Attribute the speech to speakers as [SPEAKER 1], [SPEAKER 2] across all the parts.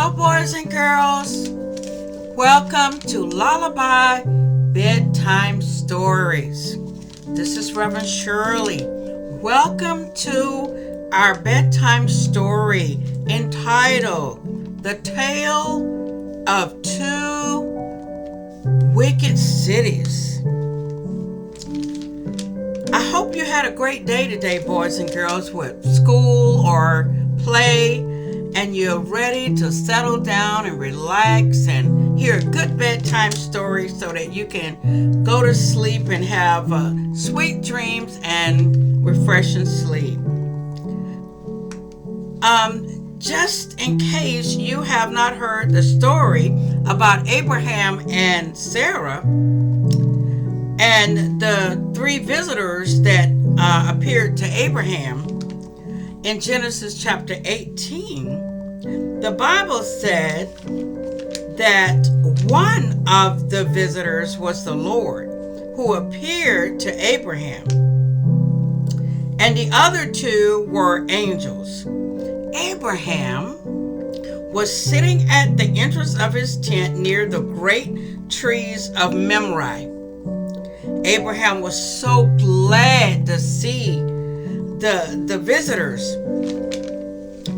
[SPEAKER 1] Hello, boys and girls. Welcome to Lullaby Bedtime Stories. This is Reverend Shirley. Welcome to our bedtime story entitled The Tale of Two Wicked Cities. I hope you had a great day today, boys and girls, with school or play, and you're ready to settle down and relax and hear a good bedtime story so that you can go to sleep and have sweet dreams and refreshing sleep. Just in case you have not heard the story about Abraham and Sarah and the three visitors that appeared to Abraham in Genesis chapter 18, the Bible said that one of the visitors was the Lord who appeared to Abraham, and the other two were angels. Abraham was sitting at the entrance of his tent near the great trees of Mamre. Abraham was so glad to see the visitors.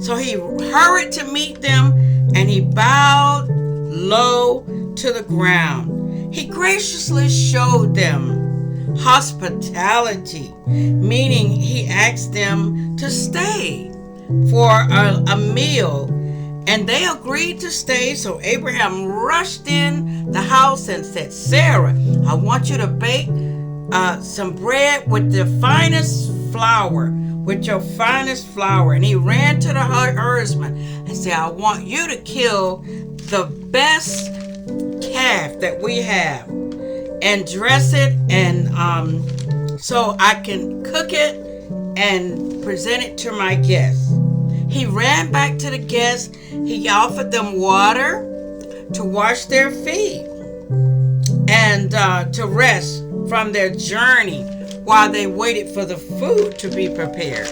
[SPEAKER 1] So he hurried to meet them and he bowed low to the ground. He graciously showed them hospitality, meaning he asked them to stay for a meal, and they agreed to stay. So Abraham rushed in the house and said, "Sarah, I want you to bake some bread with the finest flour, with your finest flour." And he ran to the herdsman and said, "I want you to kill the best calf that we have and dress it, and so I can cook it and present it to my guests." He ran back to the guests. He offered them water to wash their feet and to rest from their journey while they waited for the food to be prepared.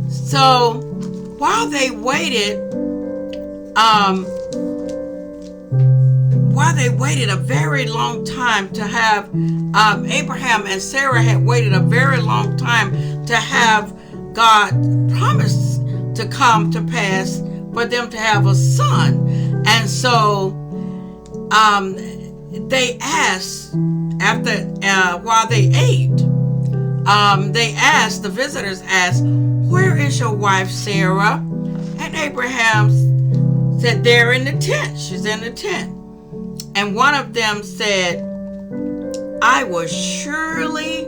[SPEAKER 1] So while they waited a very long time to have Abraham and Sarah had waited a very long time to have God promise to come to pass for them to have a son. And so they asked, while they ate, the visitors asked, "Where is your wife Sarah?" And Abraham said, "They're in the tent. She's in the tent." And one of them said, "I will surely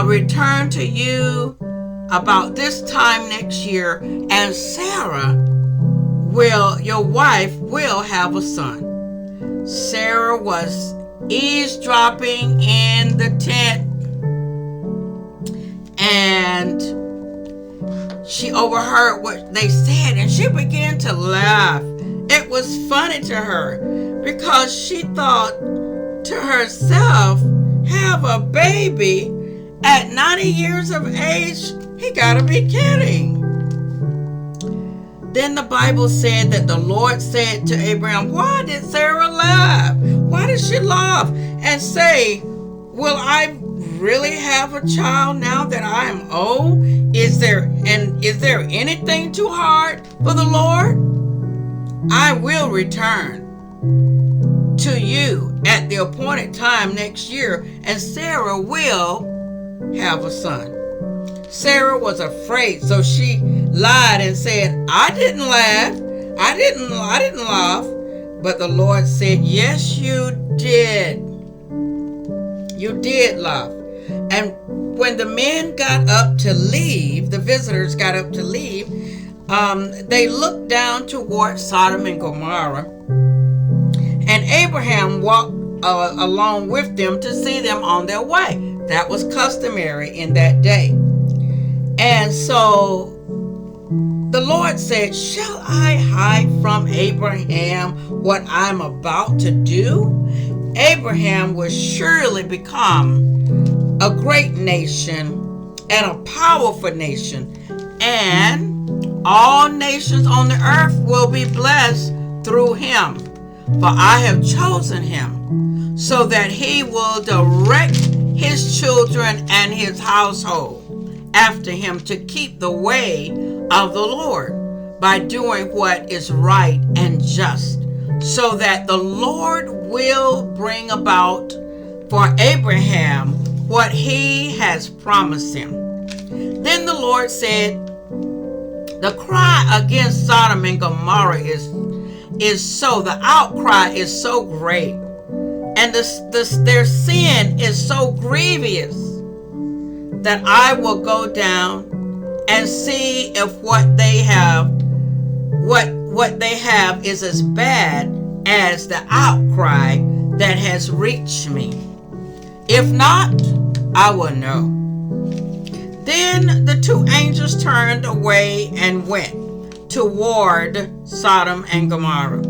[SPEAKER 1] return to you about this time next year, and Sarah your wife will have a son." Sarah was eavesdropping in the tent, and she overheard what they said, and she began to laugh. It was funny to her because she thought to herself, have a baby at 90 years of age? He gotta be kidding. Then the Bible said that the Lord said to Abraham, "Why did Sarah laugh? Why did she laugh and say, will I really have a child now that I am old? Is there anything too hard for the Lord? I will return to you at the appointed time next year, and Sarah will have a son." Sarah was afraid, so she lied and said, "I didn't laugh. I didn't laugh." But the Lord said, "Yes, you did. You did laugh." And when the men got up to leave, the visitors got up to leave, they looked down toward Sodom and Gomorrah, and Abraham walked along with them to see them on their way. That was customary in that day. And so the Lord said, "Shall I hide from Abraham what I'm about to do? Abraham will surely become a great nation and a powerful nation, and All nations on the earth will be blessed through him. For I have chosen him, so that he will direct his children and his household after him to keep the way of the Lord by doing what is right and just, so that the Lord will bring about for Abraham what he has promised him. Then the Lord said, the cry against Sodom and Gomorrah the outcry is so great, and their sin is so grievous, that I will go down and see if what they have is as bad as the outcry that has reached me. If not, I will know. Then the two angels turned away and went toward Sodom and Gomorrah.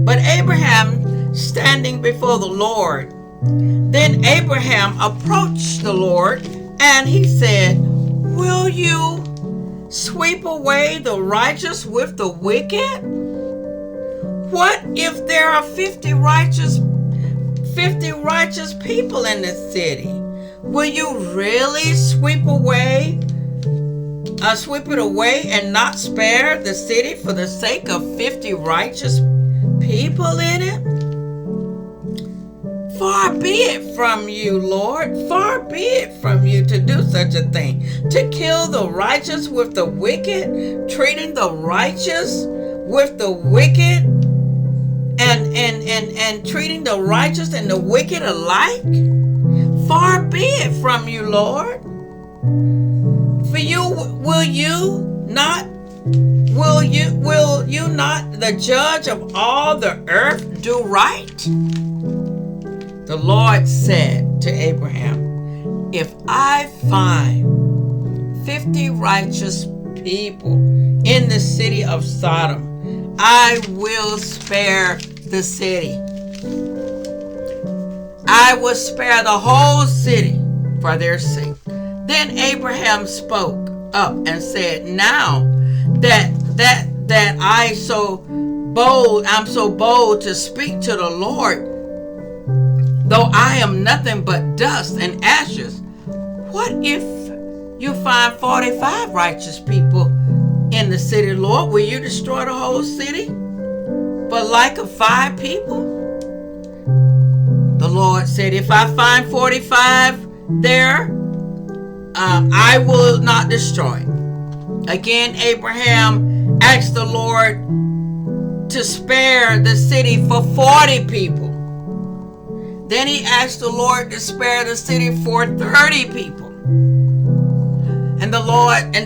[SPEAKER 1] But Abraham, standing before the Lord, then Abraham approached the Lord, and he said, will you sweep away the righteous with the wicked? What if there are 50 righteous people in this city? Will you really sweep it away and not spare the city for the sake of 50 righteous people in it? Far be it from you, Lord. Far be it from you to do such a thing, to kill the righteous with the wicked, treating the righteous with the wicked, and treating the righteous and the wicked alike. Far be it from you, Lord. For will you not, the judge of all the earth, do right? The Lord said to Abraham, if I find 50 righteous people in the city of Sodom, I will spare the city. I will spare the whole city for their sake. Then Abraham spoke up and said, now that I'm so bold to speak to the Lord, though I am nothing but dust and ashes, what if you find 45 righteous people in the city, Lord? Will you destroy the whole city for lack of 5 people? The Lord said, if I find 45 there, I will not destroy. Again, Abraham asked the Lord to spare the city for 40 people. Then he asked the Lord to spare the city for 30 people. And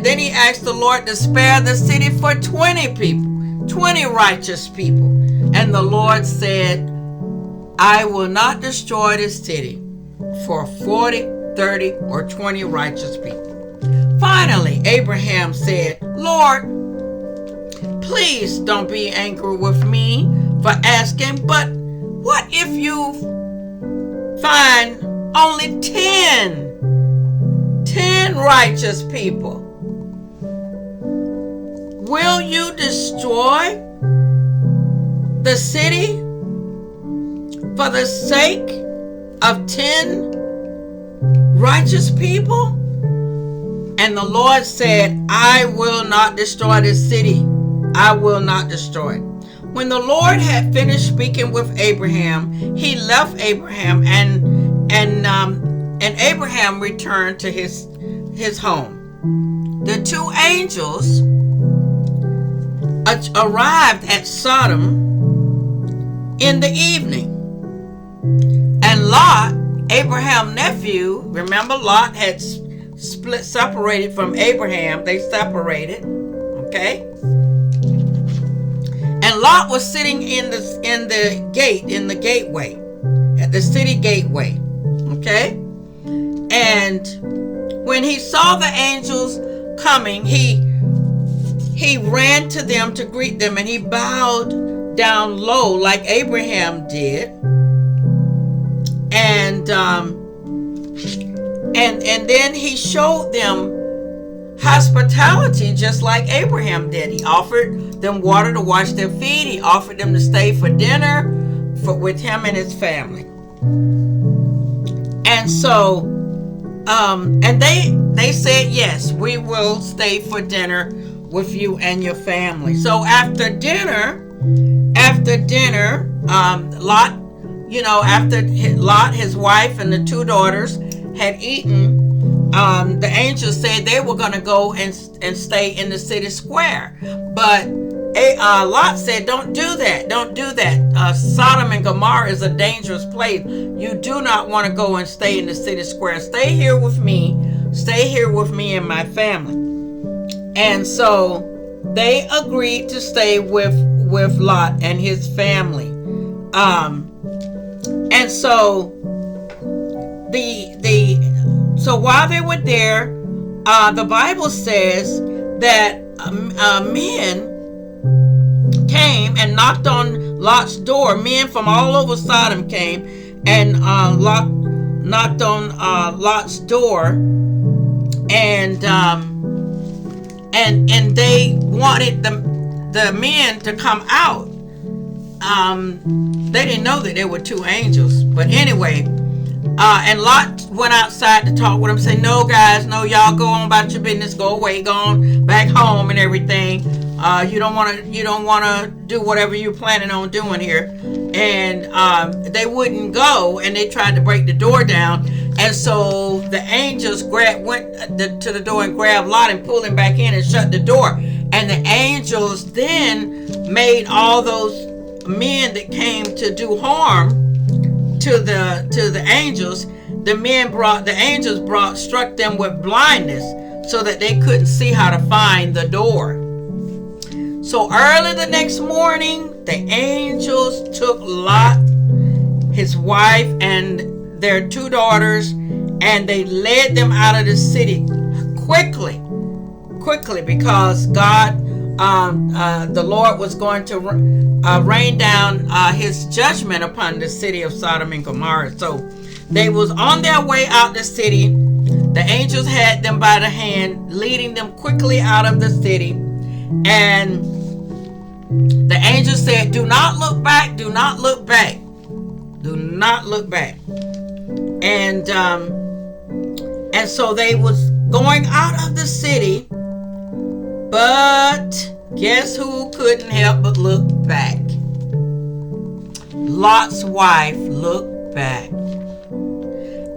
[SPEAKER 1] then he asked the Lord to spare the city for 20 people, 20 righteous people. And the Lord said, I will not destroy this city for 40, 30, or 20 righteous people. Finally, Abraham said, Lord, please don't be angry with me for asking, but what if you find only 10 righteous people? Will you destroy the city for the sake of 10 righteous people? And the Lord said, I will not destroy this city. I will not destroy it. When the Lord had finished speaking with Abraham, he left Abraham, and Abraham returned to his home. The two angels arrived at Sodom in the evening, and Lot, Abraham's nephew, remember Lot had separated from Abraham. They separated, okay? And Lot was sitting in the gateway, at the city gateway, okay? And when he saw the angels coming, he ran to them to greet them, and he bowed down low like Abraham did. And then he showed them hospitality just like Abraham did. He offered them water to wash their feet. He offered them to stay for dinner with him and his family. And so, and they said, yes, we will stay for dinner with you and your family. So after dinner, Lot, after Lot, his wife, and the two daughters had eaten, the angels said they were going to go and stay in the city square. But Lot said, don't do that. Don't do that. Sodom and Gomorrah is a dangerous place. You do not want to go and stay in the city square. Stay here with me. Stay here with me and my family. And so they agreed to stay with Lot and his family. And so so while they were there, the Bible says that men came and knocked on Lot's door. Men from all over Sodom came and knocked on Lot's door, and they wanted the men to come out. They didn't know that there were two angels, but anyway, and Lot went outside to talk with them. Say, no, guys, no, y'all go on about your business. Go away, go on back home and everything. You don't want to do whatever you're planning on doing here. And they wouldn't go, and they tried to break the door down. And so the angels went to the door and grabbed Lot and pulled him back in and shut the door. And the angels then made all those men that came to do harm to the angels. The angels struck them with blindness so that they couldn't see how to find the door. So early the next morning, the angels took Lot, his wife, and their two daughters, and they led them out of the city quickly, because God, the Lord was going to rain down his judgment upon the city of Sodom and Gomorrah. So they was on their way out the city. The angels had them by the hand, leading them quickly out of the city. And the angel said, do not look back, do not look back, do not look back. And so they was going out of the city, but guess who couldn't help but look back? Lot's wife looked back.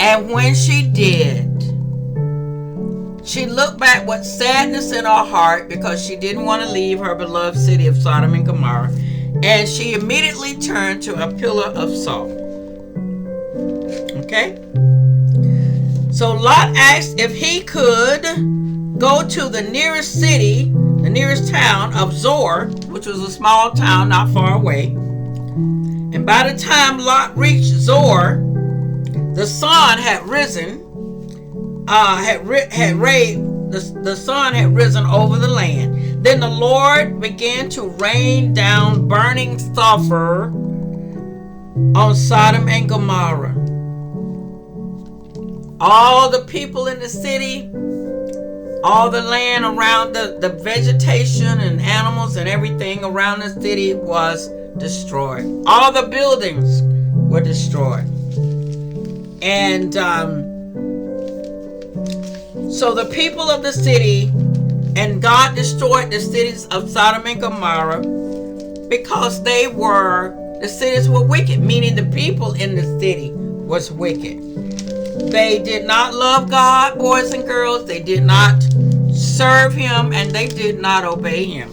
[SPEAKER 1] And when she did, she looked back with sadness in her heart because she didn't want to leave her beloved city of Sodom and Gomorrah. And she immediately turned to a pillar of salt. Okay? So Lot asked if he could go to the nearest city, the nearest town of Zoar, which was a small town not far away. And by the time Lot reached Zoar, the sun had risen. The sun had risen over the land. Then the Lord began to rain down burning sulfur on Sodom and Gomorrah. All the people in the city, all the land around, the vegetation and animals and everything around the city was destroyed. All the buildings were destroyed. And so the people of the city, and God destroyed the cities of Sodom and Gomorrah because the cities were wicked, meaning the people in the city was wicked. They did not love God, boys and girls. They did not serve him, and they did not obey him.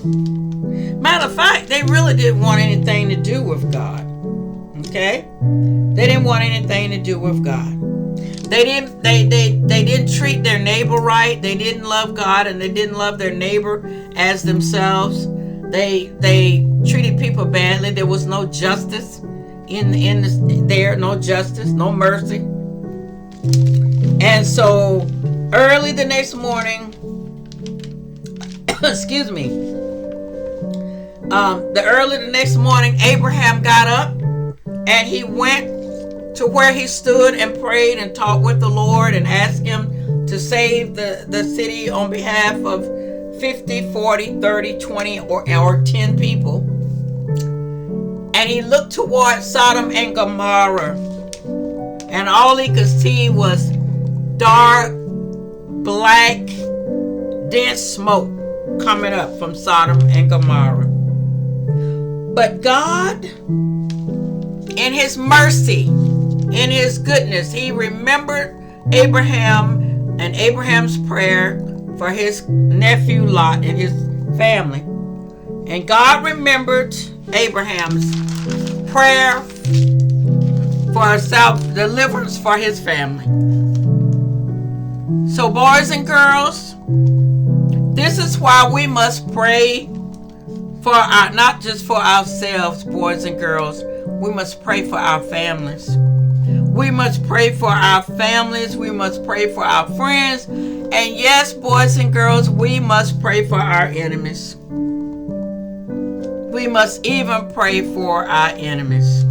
[SPEAKER 1] Matter of fact, they really didn't want anything to do with God. Okay? They didn't want anything to do with God. They didn't treat their neighbor right. They didn't love God, and they didn't love their neighbor as themselves. They treated people badly. There was no justice no justice, no mercy. And so early the next morning, early the next morning, Abraham got up and he went to where he stood and prayed and talked with the Lord and asked him to save the city on behalf of 50, 40, 30, 20, or 10 people. And he looked toward Sodom and Gomorrah, and all he could see was dark, black, dense smoke coming up from Sodom and Gomorrah. But God, in his mercy, in his goodness, he remembered Abraham and Abraham's prayer for his nephew Lot and his family. And God remembered Abraham's prayer for deliverance for his family. So boys and girls, this is why we must pray for not just for ourselves, boys and girls. We must pray for our families. We must pray for our families. We must pray for our friends. And yes, boys and girls, we must pray for our enemies. We must even pray for our enemies.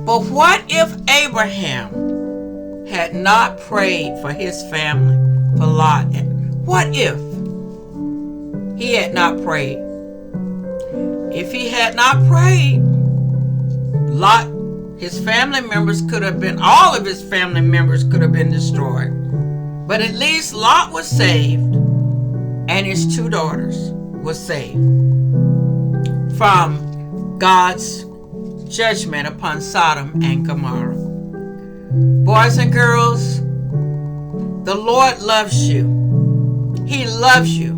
[SPEAKER 1] But what if Abraham had not prayed for his family, for Lot? What if he had not prayed? If he had not prayed, Lot, his family members all of his family members could have been destroyed. But at least Lot was saved, and his 2 daughters were saved from God's judgment upon Sodom and Gomorrah. Boys and girls, the Lord loves you. He loves you,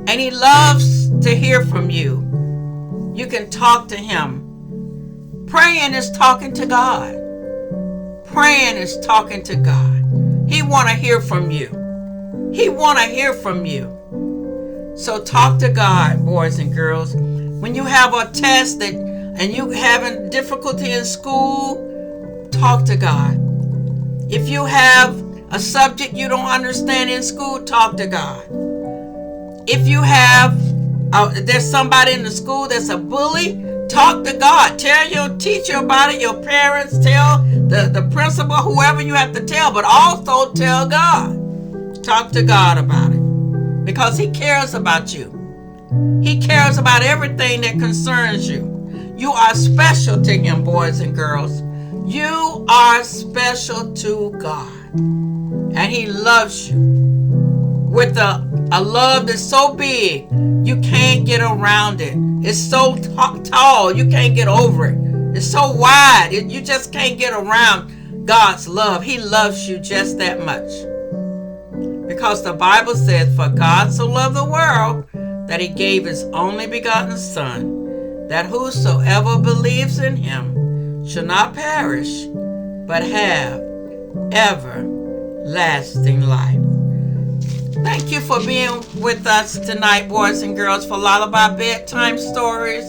[SPEAKER 1] and he loves to hear from you. You can talk to him. Praying is talking to God. Praying is talking to God. He want to hear from you. He want to hear from you. So talk to God, boys and girls. When you have a test and you having difficulty in school, talk to God. If you have a subject you don't understand in school, talk to God. If you have there's somebody in the school that's a bully, talk to God. Tell your teacher about it, your parents, tell the principal, whoever you have to tell, but also tell God. Talk to God about it, because he cares about you. He cares about everything that concerns you. You are special to him, boys and girls. You are special to God. And he loves you with a love that's so big you can't get around it. It's so tall you can't get over it. It's so wide you just can't get around God's love. He loves you just that much. Because the Bible says, for God so loved the world that he gave his only begotten Son, that whosoever believes in him shall not perish, but have everlasting life. Thank you for being with us tonight, boys and girls, for Lullaby Bedtime Stories.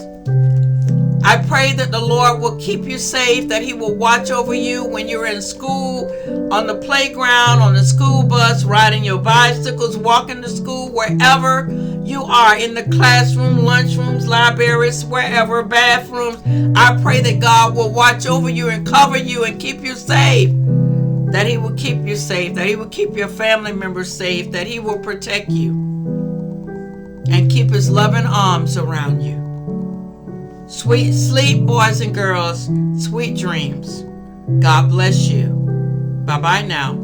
[SPEAKER 1] I pray that the Lord will keep you safe, that he will watch over you when you're in school, on the playground, on the school bus, riding your bicycles, walking to school, wherever you are, in the classroom, lunchrooms, libraries, wherever, bathrooms. I pray that God will watch over you and cover you and keep you safe. That he will keep you safe, that he will keep your family members safe, that he will protect you and keep his loving arms around you. Sweet sleep, boys and girls. Sweet dreams. God bless you. Bye-bye now.